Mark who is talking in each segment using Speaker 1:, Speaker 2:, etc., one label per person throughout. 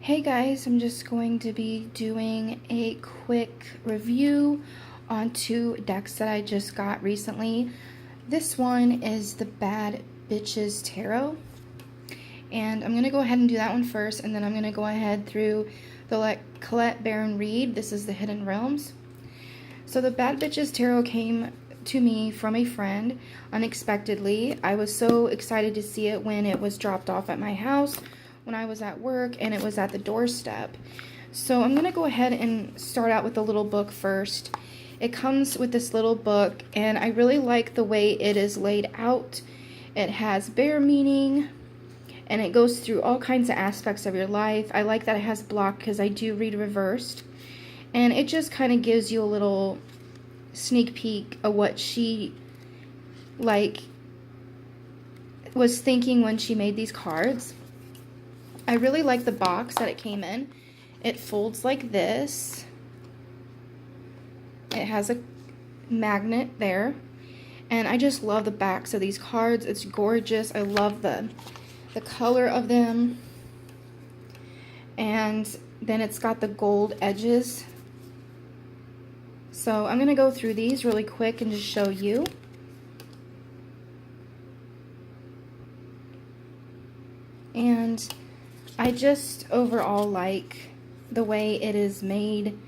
Speaker 1: Hey guys, I'm just going to be doing a quick review on two decks that I just got recently. This one is the Bad Bitches Tarot, and I'm going to go ahead and do that one first, and then I'm going to go ahead through the Colette Baron Reed. This is the Hidden Realms. So the Bad Bitches Tarot came to me from a friend unexpectedly. I was so excited to see it when it was dropped off at my house when I was at work, and it was at the doorstep. So I'm going to go ahead and start out with the little book first. It comes with this little book, and I really like the way it is laid out. It has bare meaning, and it goes through all kinds of aspects of your life. I like that it has block because I do read reversed, and it just kind of gives you a little sneak peek of what she was thinking when she made these cards. I really like the box that it came in. It folds like this. It has a magnet there. And I just love the backs of these cards. It's gorgeous. I love the color of them. And then it's got the gold edges. So I'm going to go through these really quick and just show you. And I just overall like the way it is made.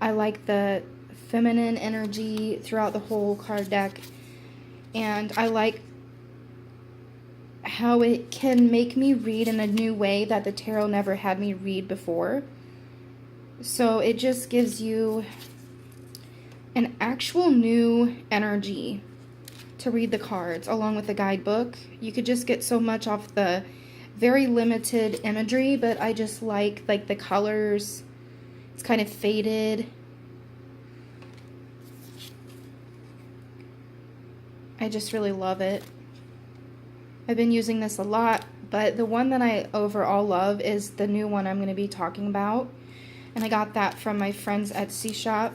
Speaker 1: I like the feminine energy throughout the whole card deck. And I like how it can make me read in a new way that the tarot never had me read before. So it just gives you an actual new energy to read the cards along with the guidebook. You could just get so much off the very limited imagery, but I just like the colors. It's kind of faded. I just really love it. I've been using this a lot, but the one that I overall love is the new one I'm going to be talking about. And I got that from my friend's Etsy shop.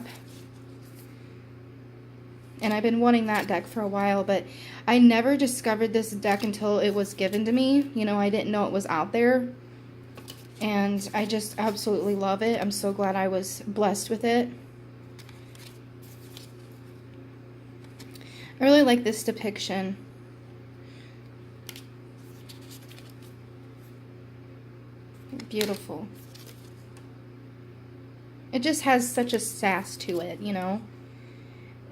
Speaker 1: And I've been wanting that deck for a while, but I never discovered this deck until it was given to me. You know, I didn't know it was out there. And I just absolutely love it. I'm so glad I was blessed with it. I really like this depiction. Beautiful. It just has such a sass to it, you know.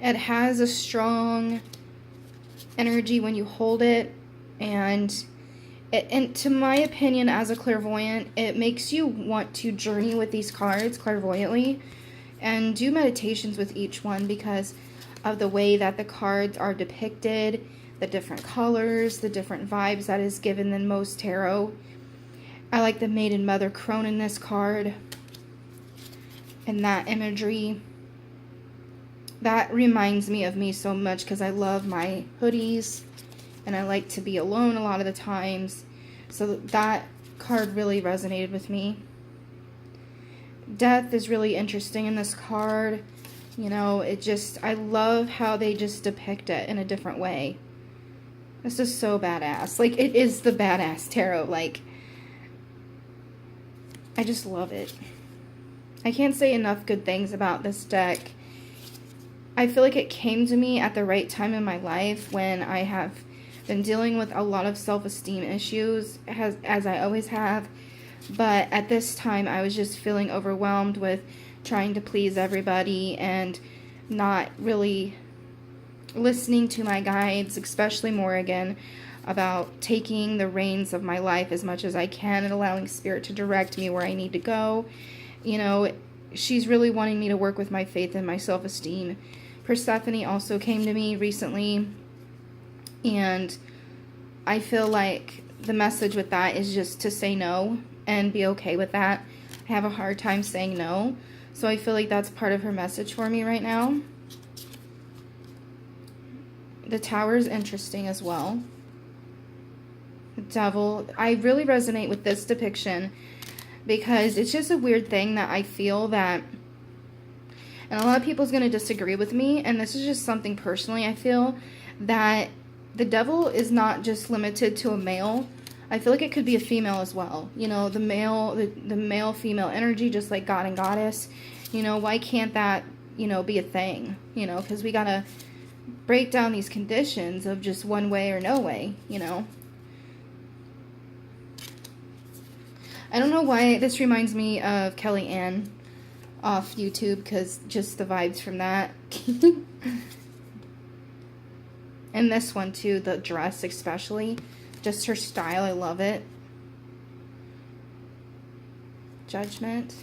Speaker 1: It has a strong energy when you hold it, and to my opinion as a clairvoyant, it makes you want to journey with these cards clairvoyantly and do meditations with each one because of the way that the cards are depicted, the different colors, the different vibes that is given in most tarot. I like the Maiden Mother crone in this card and that imagery. That reminds me of me so much because I love my hoodies and I like to be alone a lot of the times. So that card really resonated with me. Death is really interesting in this card. You know, I love how they just depict it in a different way. This is so badass. Like, it is the badass tarot. Like, I just love it. I can't say enough good things about this deck. I feel like it came to me at the right time in my life when I have been dealing with a lot of self-esteem issues, as I always have. But at this time, I was just feeling overwhelmed with trying to please everybody and not really listening to my guides, especially Morrigan, about taking the reins of my life as much as I can and allowing Spirit to direct me where I need to go. You know, she's really wanting me to work with my faith and my self-esteem. Persephone also came to me recently, and I feel like the message with that is just to say no and be okay with that. I have a hard time saying no, so I feel like that's part of her message for me right now. The Tower is interesting as well. The Devil, I really resonate with this depiction because it's just a weird thing that I feel that, and a lot of people's going to disagree with me, and this is just something personally I feel, that the devil is not just limited to a male. I feel like it could be a female as well. You know, the male female energy, just like God and Goddess. You know, why can't that, you know, be a thing? You know, because we gotta break down these conditions of just one way or no way, you know. I don't know why this reminds me of Kellyanne off YouTube, because just the vibes from that. And this one too, the dress especially. Just her style, I love it. Judgment.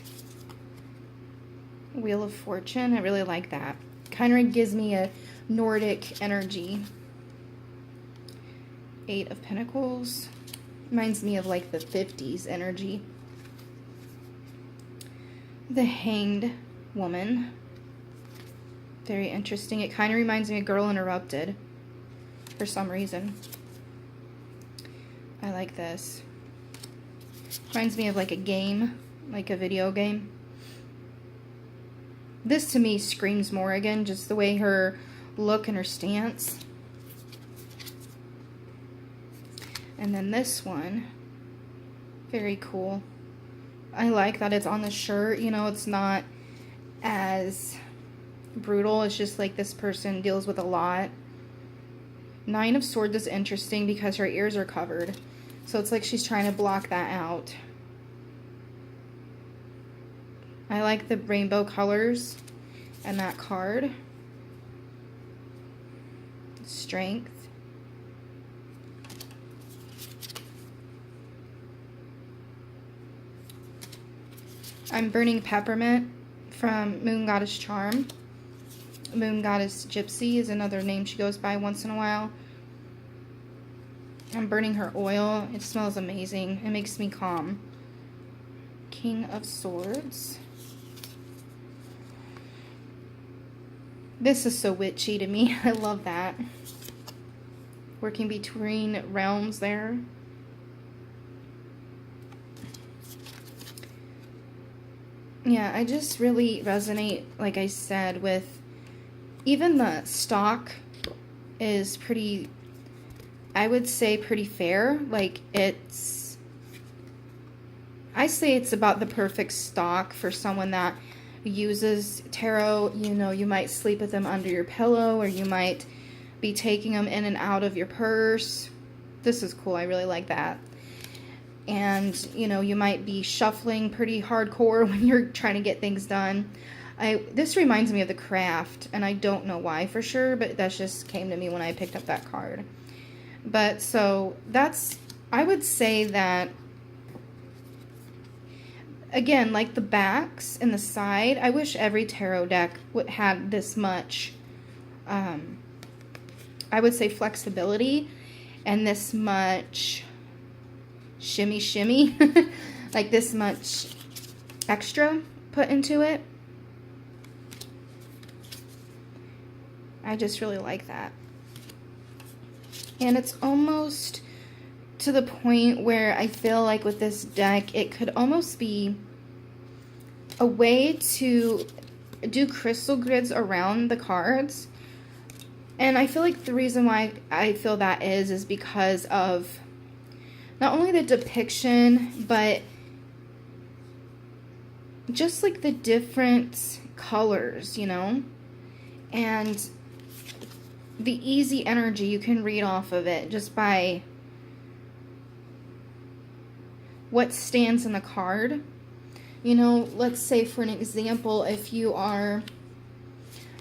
Speaker 1: Wheel of Fortune, I really like that. Kind of gives me a Nordic energy. Eight of Pentacles. Reminds me of like the 50s energy. The Hanged Woman. Very interesting. It kind of reminds me of Girl Interrupted for some reason. I like this. Reminds me of like a game, like a video game. This to me screams Morrigan, just the way her look and her stance. And then this one, very cool. I like that it's on the shirt, you know, it's not as brutal. It's just like this person deals with a lot. Nine of Swords is interesting because her ears are covered. So it's like she's trying to block that out. I like the rainbow colors and that card. Strength. I'm burning peppermint from Moon Goddess Charm. Moon Goddess Gypsy is another name she goes by once in a while. I'm burning her oil. It smells amazing. It makes me calm. King of Swords. This is so witchy to me. I love that. Working between realms there. Yeah, I just really resonate, like I said, with even the stock is pretty, I would say pretty fair. Like it's, I say it's about the perfect stock for someone that uses tarot. You know, you might sleep with them under your pillow, or you might be taking them in and out of your purse. This is cool. I really like that. And, you know, you might be shuffling pretty hardcore when you're trying to get things done. This reminds me of The Craft, and I don't know why for sure, but that just came to me when I picked up that card. But so that's, I would say that, again, like the backs and the side, I wish every tarot deck had this much, I would say flexibility, and this much shimmy like this much extra put into it. I just really like that. And it's almost to the point where I feel like with this deck it could almost be a way to do crystal grids around the cards. And I feel like the reason why I feel that is because of not only the depiction, but just like the different colors, you know, and the easy energy you can read off of it just by what stands in the card. You know, let's say for an example, if you are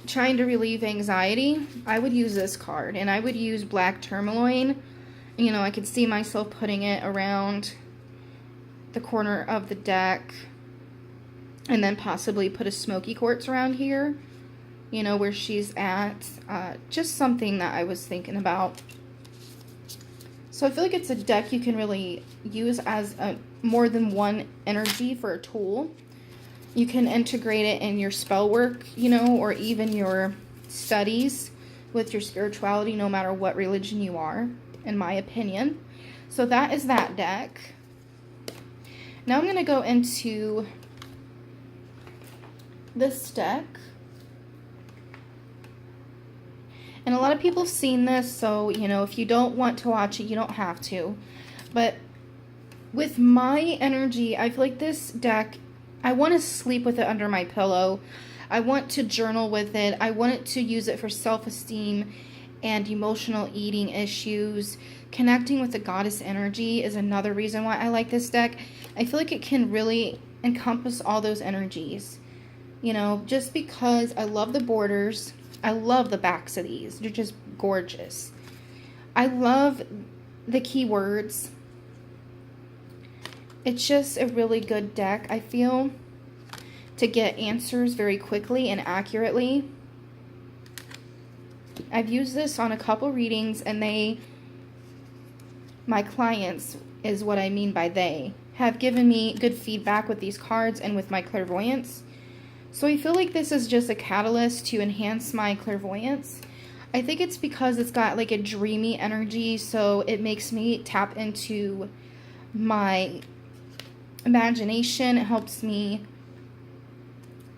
Speaker 1: trying to relieve anxiety, I would use this card, and I would use black tourmaline. You know, I could see myself putting it around the corner of the deck, and then possibly put a smoky quartz around here, you know, where she's at. Just something that I was thinking about. So I feel like it's a deck you can really use as more than one energy for a tool. You can integrate it in your spell work, you know, or even your studies with your spirituality, no matter what religion you are, in my opinion. So that is that deck. Now I'm going to go into this deck. And a lot of people have seen this, so, you know, if you don't want to watch it, you don't have to. But With my energy, I feel like this deck, I want to sleep with it under my pillow. I want to journal with it. I want to use it for self-esteem and emotional eating issues. Connecting with the goddess energy is another reason why I like this deck. I feel like it can really encompass all those energies. You know, just because I love the borders. I love the backs of these. They're just gorgeous. I love the keywords. It's just a really good deck, I feel, to get answers very quickly and accurately. I've used this on a couple readings, and my clients is what I mean by they, have given me good feedback with these cards and with my clairvoyance. So I feel like this is just a catalyst to enhance my clairvoyance. I think it's because it's got like a dreamy energy, so it makes me tap into my imagination. It helps me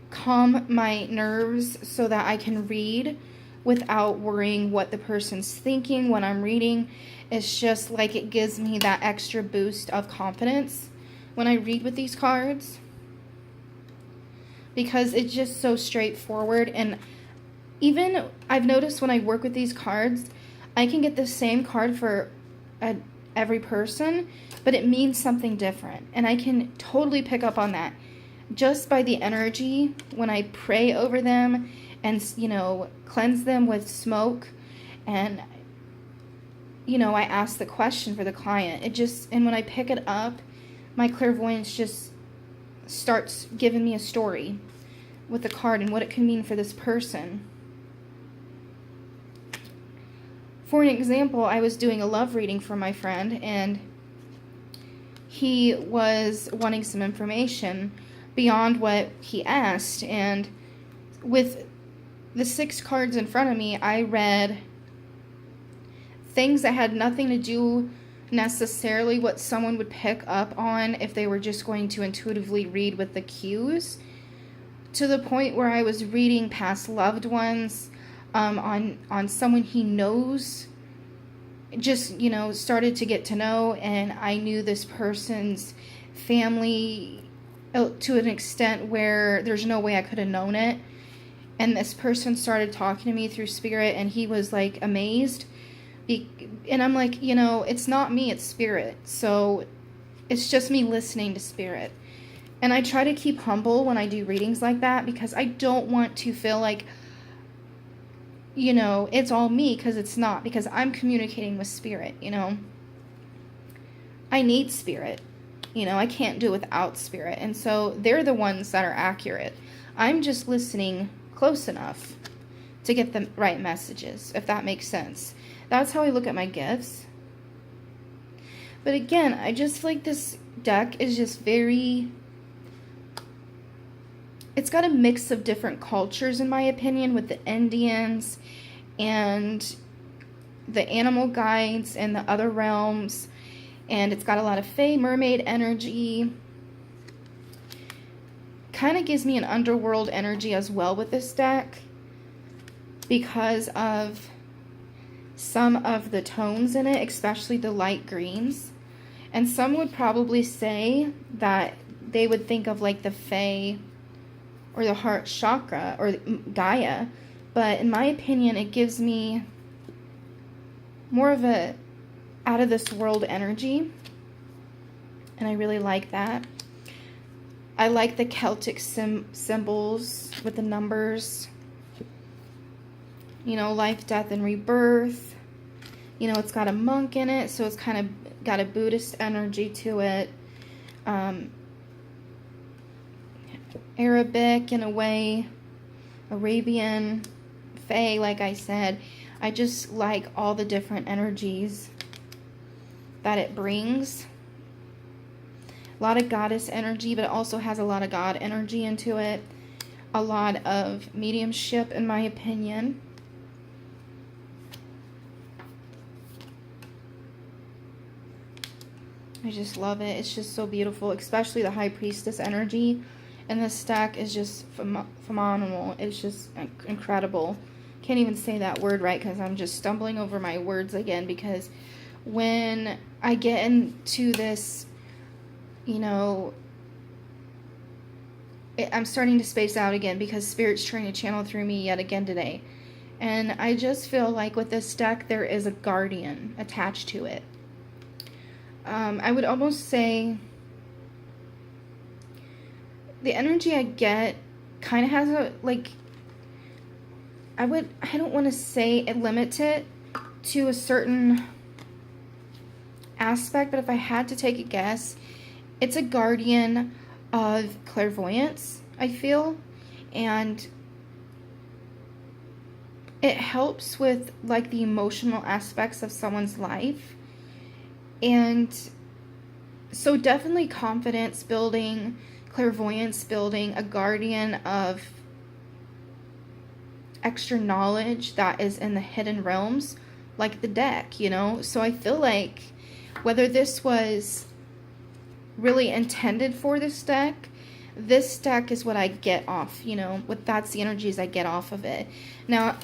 Speaker 1: calm my nerves so that I can read without worrying what the person's thinking when I'm reading. It's just like it gives me that extra boost of confidence when I read with these cards, because it's just so straightforward. And even I've noticed when I work with these cards, I can get the same card for every person, but it means something different. And I can totally pick up on that just by the energy when I pray over them and, you know, cleanse them with smoke. And, you know, I ask the question for the client. And when I pick it up, my clairvoyance just starts giving me a story with the card and what it can mean for this person. For an example, I was doing a love reading for my friend, and he was wanting some information beyond what he asked. And with the 6 cards in front of me, I read things that had nothing to do necessarily what someone would pick up on if they were just going to intuitively read with the cues, to the point where I was reading past loved ones, on someone he knows, just, you know, started to get to know, and I knew this person's family to an extent where there's no way I could have known it. And this person started talking to me through spirit, and he was like amazed. And I'm like, you know, it's not me, it's spirit. So it's just me listening to spirit. And I try to keep humble when I do readings like that, because I don't want to feel like, you know, it's all me, because it's not, because I'm communicating with spirit, you know. I need spirit, you know, I can't do it without spirit. And so they're the ones that are accurate. I'm just listening close enough to get the right messages, if that makes sense. That's how I look at my gifts. But again, I just feel like this deck is just very... It's got a mix of different cultures, in my opinion, with the Indians and the animal guides and the other realms. And it's got a lot of fae, mermaid energy. Kind of gives me an underworld energy as well with this deck, because of some of the tones in it, especially the light greens. And some would probably say that they would think of like the fae or the heart chakra or Gaia, but in my opinion, it gives me more of a out of this world energy, and I really like that. I like the Celtic symbols with the numbers, you know, life, death, and rebirth. You know, it's got a monk in it, so it's kind of got a Buddhist energy to it. Arabic in a way, Arabian, fae, like I said. I just like all the different energies that it brings. A lot of goddess energy, but it also has a lot of God energy into it. A lot of mediumship, in my opinion. I just love it. It's just so beautiful, especially the High Priestess energy. And this stack is just phenomenal. It's just incredible. Can't even say that word right because I'm just stumbling over my words again. Because when I get into this you know, I'm starting to space out again because Spirit's trying to channel through me yet again today. And I just feel like with this deck, there is a guardian attached to it. I would almost say the energy I get kind of has a, like, I don't want to say it limits it to a certain aspect, but if I had to take a guess, it's a guardian of clairvoyance, I feel, and it helps with like the emotional aspects of someone's life. And so definitely confidence building, clairvoyance building, a guardian of extra knowledge that is in the hidden realms, like the deck, you know. So I feel like whether this was really intended for this deck is what I get off, you know, that's the energies I get off of it. Now,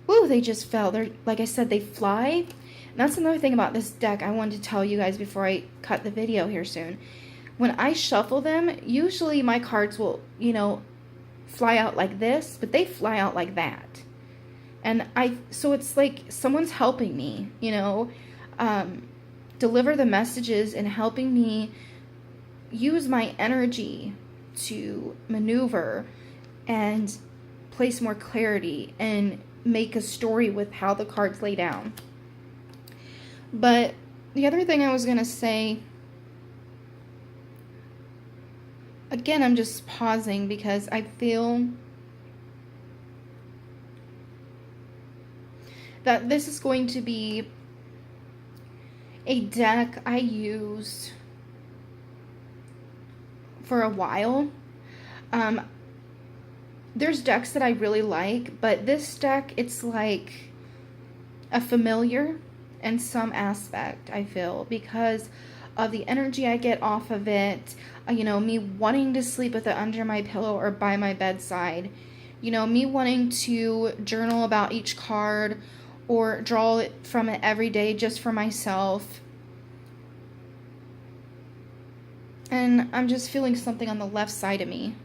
Speaker 1: woo, they just fell. They're, like I said, they fly. And that's another thing about this deck I wanted to tell you guys before I cut the video here soon. When I shuffle them, usually my cards will, you know, fly out like this, but they fly out like that. And so it's like someone's helping me, you know, deliver the messages and helping me use my energy to maneuver and place more clarity and make a story with how the cards lay down. But the other thing I was going to say, again, I'm just pausing because I feel that this is going to be a deck I use for a while. There's decks that I really like, but this deck, it's like a familiar in some aspect, I feel, because of the energy I get off of it, you know, me wanting to sleep with it under my pillow or by my bedside, you know, me wanting to journal about each card or draw it from it every day just for myself. And I'm just feeling something on the left side of me.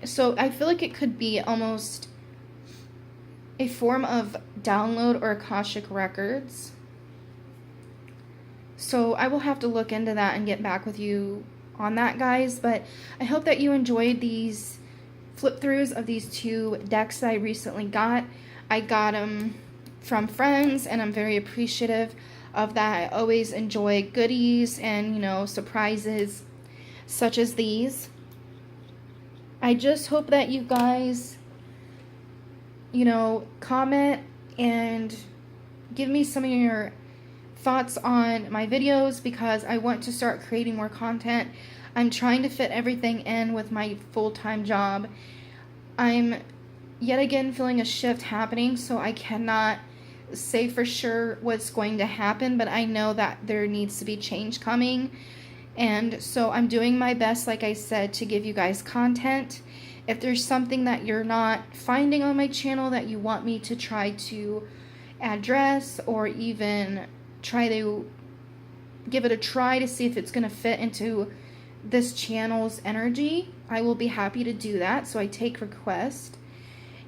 Speaker 1: So I feel like it could be almost a form of download or Akashic records. So I will have to look into that and get back with you on that, guys. But I hope that you enjoyed these flip throughs of these two decks that I recently got. I got them from friends, and I'm very appreciative of that. I always enjoy goodies and, you know, surprises such as these. I just hope that you guys, you know, comment and give me some of your thoughts on my videos, because I want to start creating more content. I'm trying to fit everything in with my full-time job. I'm yet again feeling a shift happening, so I cannot say for sure what's going to happen, but I know that there needs to be change coming. And so I'm doing my best, like I said, to give you guys content. If there's something that you're not finding on my channel that you want me to try to address, or even try to give it a try to see if it's going to fit into this channel's energy, I will be happy to do that. So I take requests.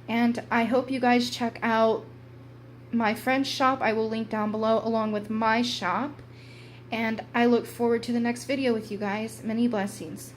Speaker 1: And I hope you guys check out my friend's shop. I will link down below along with my shop. And I look forward to the next video with you guys. Many blessings.